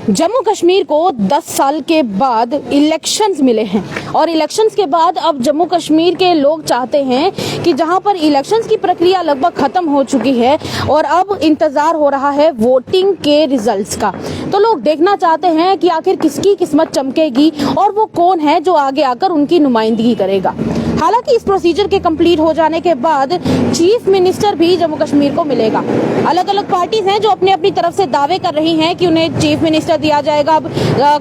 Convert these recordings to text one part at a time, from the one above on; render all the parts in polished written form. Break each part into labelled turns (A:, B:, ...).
A: जम्मू कश्मीर को 10 साल के बाद इलेक्शंस मिले हैं और इलेक्शंस के बाद अब जम्मू कश्मीर के लोग चाहते हैं कि जहां पर इलेक्शंस की प्रक्रिया लगभग खत्म हो चुकी है और अब इंतजार हो रहा है वोटिंग के रिजल्ट्स का, तो लोग देखना चाहते हैं कि आखिर किसकी किस्मत चमकेगी और वो कौन है जो आगे आकर उनकी नुमाइंदगी करेगा। हालांकि इस प्रोसीजर के कंप्लीट हो जाने के बाद चीफ मिनिस्टर भी जम्मू कश्मीर को मिलेगा। अलग अलग पार्टीज हैं जो अपने अपनी तरफ से दावे कर रही हैं कि उन्हें चीफ मिनिस्टर दिया जाएगा। अब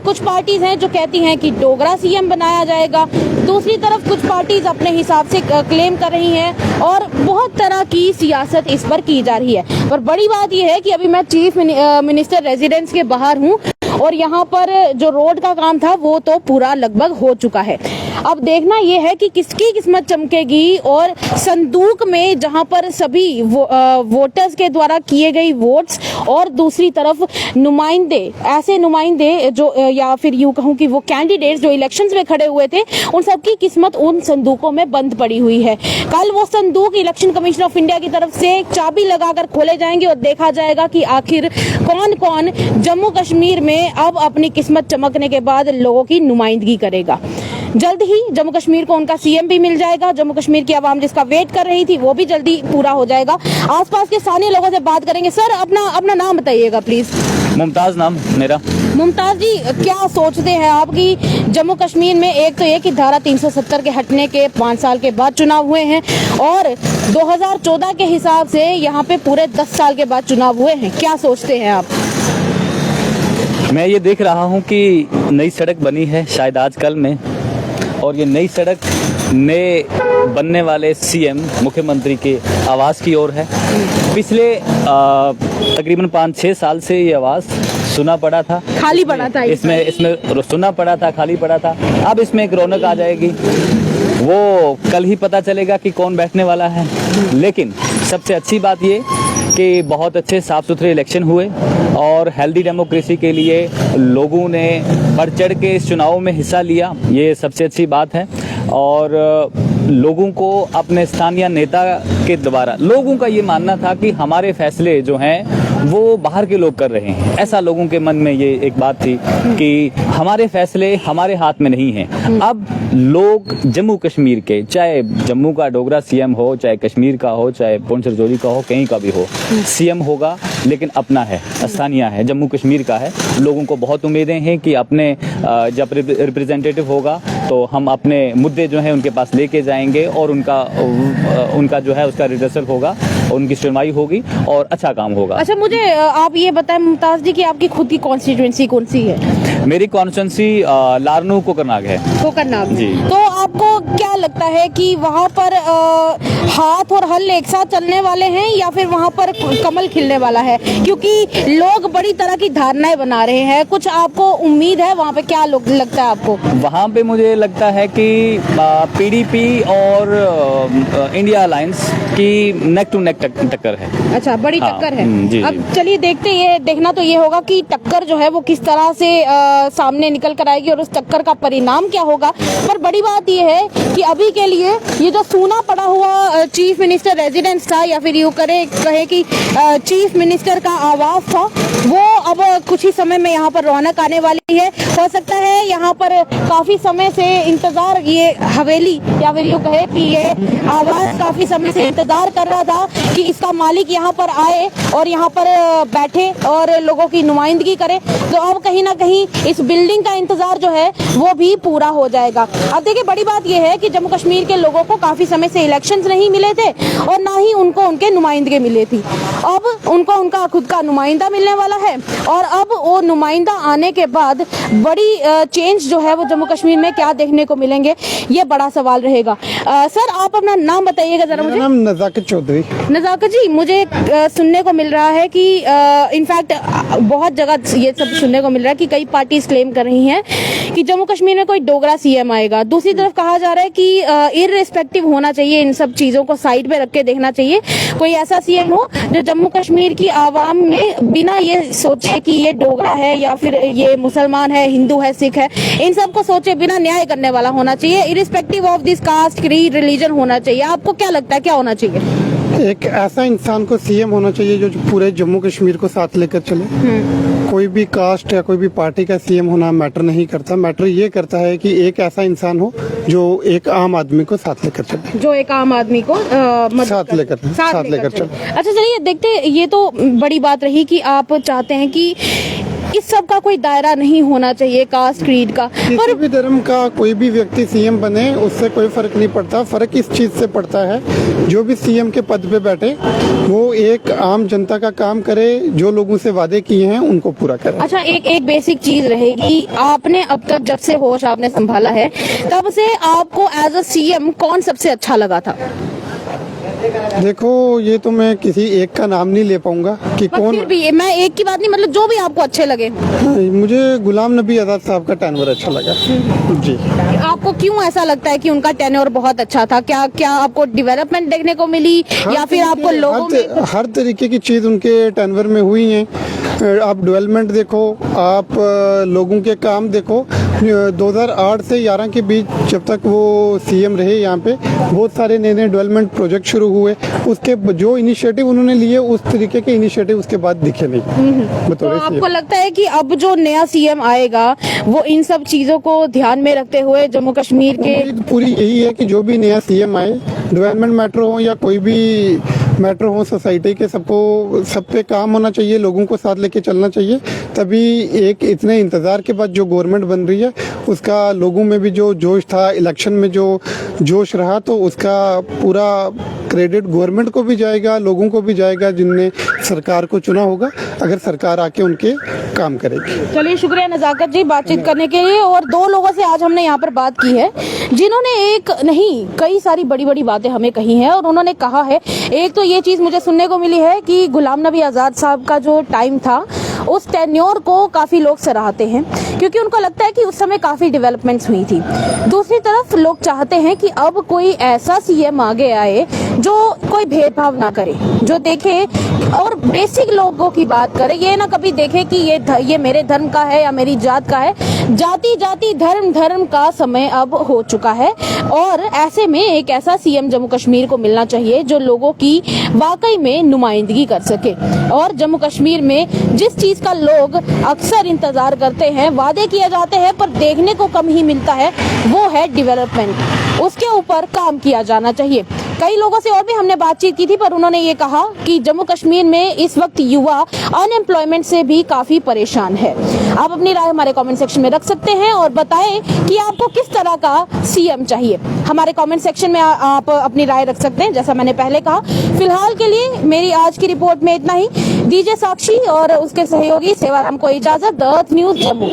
A: कुछ पार्टीज हैं जो कहती हैं कि डोगरा सीएम बनाया जाएगा, दूसरी तरफ कुछ पार्टीज अपने हिसाब से क्लेम कर रही हैं और बहुत तरह की सियासत इस पर की जा रही है। पर बड़ी बात यह है कि अभी मैं चीफ मिनिस्टर रेजिडेंस के बाहर हूँ और यहाँ पर जो रोड का काम था वो तो पूरा लगभग हो चुका है। अब देखना यह है कि किसकी किस्मत चमकेगी और संदूक में जहां पर सभी वोटर्स के द्वारा किए गई वोट्स और दूसरी तरफ नुमाइंदे, ऐसे नुमाइंदे जो या फिर यूं कहूं कि वो कैंडिडेट्स जो इलेक्शंस में खड़े हुए थे, उन सबकी किस्मत उन संदूकों में बंद पड़ी हुई है। कल वो संदूक इलेक्शन कमीशन ऑफ इंडिया की तरफ से एक चाबी लगाकर खोले जाएंगे और देखा जाएगा कि आखिर कौन कौन जम्मू कश्मीर में अब अपनी किस्मत चमकने के बाद लोगों की नुमाइंदगी करेगा। जल्द ही जम्मू कश्मीर को उनका सीएम भी मिल जाएगा। जम्मू कश्मीर की आवाम जिसका वेट कर रही थी वो भी जल्दी पूरा हो जाएगा। आसपास के स्थानीय लोगों से बात करेंगे। सर, अपना नाम बताइएगा प्लीज।
B: मुमताज नाम मेरा।
A: मुमताज जी, क्या सोचते हैं आप कि जम्मू कश्मीर में एक तो ये कि धारा 370 के हटने के 5 साल के बाद चुनाव हुए हैं और 2014 के हिसाब से यहाँ पे पूरे 10 साल के बाद चुनाव हुए हैं, क्या सोचते हैं आप?
B: मैं ये देख रहा हूँ कि नई सड़क बनी है शायद आजकल में, और ये नई सड़क नए बनने वाले सीएम मुख्यमंत्री के आवास की ओर है। पिछले तकरीबन 5-6 साल से ये आवास सुना पड़ा था,
A: खाली पड़ा था,
B: इसमें सुना पड़ा था, खाली पड़ा था। अब इसमें एक रौनक आ जाएगी, वो कल ही पता चलेगा कि कौन बैठने वाला है। लेकिन सबसे अच्छी बात ये कि बहुत अच्छे साफ सुथरे इलेक्शन हुए और हेल्दी डेमोक्रेसी के लिए लोगों ने बढ़ चढ़ के इस चुनाव में हिस्सा लिया, ये सबसे अच्छी बात है। और लोगों को अपने स्थानीय नेता के द्वारा, लोगों का ये मानना था कि हमारे फैसले जो हैं वो बाहर के लोग कर रहे हैं, ऐसा लोगों के मन में ये एक बात थी कि हमारे फैसले हमारे हाथ में नहीं हैं। अब लोग जम्मू कश्मीर के, चाहे जम्मू का डोगरा सीएम हो, चाहे कश्मीर का हो, चाहे पुंछ रजौरी का हो, कहीं का भी हो, सीएम होगा लेकिन अपना है, स्थानीय है, जम्मू कश्मीर का है। लोगों को बहुत उम्मीदें हैं कि अपने जब रिप्रेजेंटेटिव होगा तो हम अपने मुद्दे जो हैं उनके पास लेके जाएंगे और उनका जो है उसका रिहर्सल होगा, उनकी सुनवाई होगी और अच्छा काम होगा।
A: अच्छा, मुझे आप ये बताएं मुमताज जी कि आपकी खुद की कॉन्स्टिट्यूएंसी कौन सी है?
B: मेरी कॉन्स्टिट्यूएंसी लारनू कोकरनाग है।
A: कोकरनाग
B: जी।
A: तो आपको क्या लगता है कि वहाँ पर हाथ और हल एक साथ चलने वाले हैं या फिर वहाँ पर कमल खिलने वाला है? क्योंकि लोग बड़ी तरह की धारणाएं बना रहे हैं, कुछ आपको उम्मीद है वहाँ पे? क्या लगता है आपको?
B: वहाँ पे मुझे लगता है कि पीडीपी और इंडिया अलायंस की नेक टू नेक टक्कर है।
A: अच्छा, बड़ी टक्कर है।
B: जी,
A: अब चलिए देखना तो ये होगा कि टक्कर जो है वो किस तरह से सामने निकल कर आएगी और उस टक्कर का परिणाम क्या होगा। पर बड़ी बात ये है कि अभी के लिए ये जो सूना पड़ा हुआ चीफ मिनिस्टर रेजिडेंस था या फिर यूँ कहे कि चीफ मिनिस्टर का आवास था, वो अब कुछ ही समय में यहाँ पर रौनक आने वाली है। हो सकता है यहाँ पर काफी समय से इंतजार, ये हवेली या फिर यूँ कहे कि ये आवास काफी समय से इंतजार कर रहा था कि इसका मालिक यहाँ पर आए और यहाँ पर बैठे और लोगों की नुमाइंदगी करे। तो अब कहीं ना कहीं इस बिल्डिंग का इंतजार जो है वो भी पूरा हो जाएगा। अब देखिए, बड़ी बात यह है कि जम्मू कश्मीर के लोगों को काफी समय से इलेक्शंस नहीं मिले थे और ना ही उनको उनके नुमाइंदगे मिले थी। अब उनको उनका खुद का नुमाइंदा मिलने वाला है और अब वो नुमाइंदा आने के बाद बड़ी चेंज जो है वो जम्मू कश्मीर में क्या देखने को मिलेंगे, ये बड़ा सवाल रहेगा। सर, आप अपना नाम बताइएगा जरा मुझे।
C: नाम नजाकत चौधरी।
A: नजाकत जी, मुझे सुनने को मिल रहा है कि इनफैक्ट बहुत जगह ये सब सुनने को मिल रहा है कि कई पार्टीज क्लेम कर रही हैं कि जम्मू कश्मीर में कोई डोगरा सीएम आएगा। दूसरी तरफ कहा जा रहा है कि इररिस्पेक्टिव होना चाहिए, इन सब चीजों को साइड पे रख के देखना चाहिए, कोई ऐसा सीएम हो जो जम्मू कश्मीर की आवाम में बिना ये सोचे कि ये डोगरा है या फिर ये मुसलमान है, हिंदू है, सिख है, इन सब को सोचे बिना न्याय करने वाला होना चाहिए, irrespective of this caste, creed, religion होना चाहिए। आपको क्या लगता है क्या होना चाहिए?
C: एक ऐसा इंसान को सीएम होना चाहिए जो पूरे जम्मू कश्मीर को साथ लेकर चले। कोई भी कास्ट या कोई भी पार्टी का सीएम होना मैटर नहीं करता। मैटर ये करता है कि एक ऐसा इंसान हो जो एक आम आदमी को साथ लेकर चले,
A: जो एक आम आदमी को
C: साथ लेकर चले।
A: अच्छा चलिए देखते, ये तो बड़ी बात रही कि आप चाहते हैं कि इस सब का कोई दायरा नहीं होना चाहिए कास्ट क्रीड का,
C: किसी भी धर्म का कोई भी व्यक्ति सीएम बने उससे कोई फर्क नहीं पड़ता। फर्क इस चीज से पड़ता है जो भी सीएम के पद पे बैठे वो एक आम जनता का काम करे, जो लोगों से वादे किए हैं उनको पूरा करे।
A: अच्छा एक बेसिक चीज रहेगी, आपने अब तक जब से होश आपने संभाला है तब से आपको एज अ सीएम कौन सबसे अच्छा लगा था?
C: देखो ये तो मैं किसी एक का नाम नहीं ले पाऊंगा कि कौन।
A: फिर भी मैं एक की बात नहीं, मतलब जो भी आपको अच्छे लगे।
C: मुझे गुलाम नबी आजाद साहब का टेन्योर अच्छा लगा जी।
A: आपको क्यों ऐसा लगता है कि उनका टेन्योर बहुत अच्छा था? क्या आपको डेवलपमेंट देखने को मिली या फिर आपको लोगों में
C: हर तरीके की चीज उनके टेन्योर में हुई है। आप डेवलपमेंट देखो, आप लोगों के काम देखो। 2008 से 11 के बीच जब तक वो सीएम रहे यहाँ पे बहुत सारे नए नए डेवलपमेंट प्रोजेक्ट शुरू हुए। उसके जो इनिशिएटिव उन्होंने लिए उस तरीके के इनिशिएटिव उसके बाद दिखे नहीं।
A: तो आपको लगता है कि अब जो नया सीएम आएगा वो इन सब चीजों को ध्यान में रखते हुए जम्मू कश्मीर के
C: पूरी यही है कि जो भी नया सीएम आए, डेवलपमेंट मैटर हो या कोई भी मैटर हो सोसाइटी के, सबको सब पे काम होना चाहिए, लोगों को साथ लेके चलना चाहिए। तभी एक इतने इंतजार के बाद जो गवर्नमेंट बन रही है उसका लोगों में भी जो जोश था, इलेक्शन में जो जोश रहा, तो उसका पूरा क्रेडिट गवर्नमेंट को भी जाएगा, लोगों को भी जाएगा जिनने सरकार को चुना होगा, अगर सरकार आके उनके काम करेगी।
A: चलिए शुक्रिया नजाकत जी बातचीत करने के लिए। और दो लोगों से आज हमने यहाँ पर बात की है जिन्होंने एक नहीं कई सारी बड़ी बड़ी बातें हमें कही हैं। और उन्होंने कहा है, एक तो ये चीज मुझे सुनने को मिली है कि गुलाम नबी आजाद साहब का जो टाइम था उस टेन्योर को काफी लोग सराहते हैं क्योंकि उनको लगता है कि उस समय काफी डेवलपमेंट्स हुई थी। दूसरी तरफ लोग चाहते हैं कि अब कोई ऐसा सीएम आगे आए जो कोई भेदभाव ना करे, जो देखे और बेसिक लोगों की बात करे, ये ना कभी देखे कि ये मेरे धर्म का है या मेरी जात का है। जाति जाति धर्म धर्म का समय अब हो चुका है और ऐसे में एक ऐसा सीएम जम्मू कश्मीर को मिलना चाहिए जो लोगों की वाकई में नुमाइंदगी कर सके। और जम्मू कश्मीर में जिस चीज का लोग अक्सर इंतजार करते हैं, वादे किए जाते हैं पर देखने को कम ही मिलता है, वो है डेवलपमेंट। उसके ऊपर काम किया जाना चाहिए। कई लोगों से और भी हमने बातचीत की थी पर उन्होंने ये कहा कि जम्मू कश्मीर में इस वक्त युवा अनएम्प्लॉयमेंट से भी काफी परेशान है। आप अपनी राय हमारे कमेंट सेक्शन में रख सकते हैं और बताएं कि आपको किस तरह का सीएम चाहिए। हमारे कमेंट सेक्शन में आप अपनी राय रख सकते हैं, जैसा मैंने पहले कहा। फिलहाल के लिए मेरी आज की रिपोर्ट में इतना ही। दीजिए साक्षी और उसके सहयोगी सेवाराम को इजाजत। The earth news Jammu.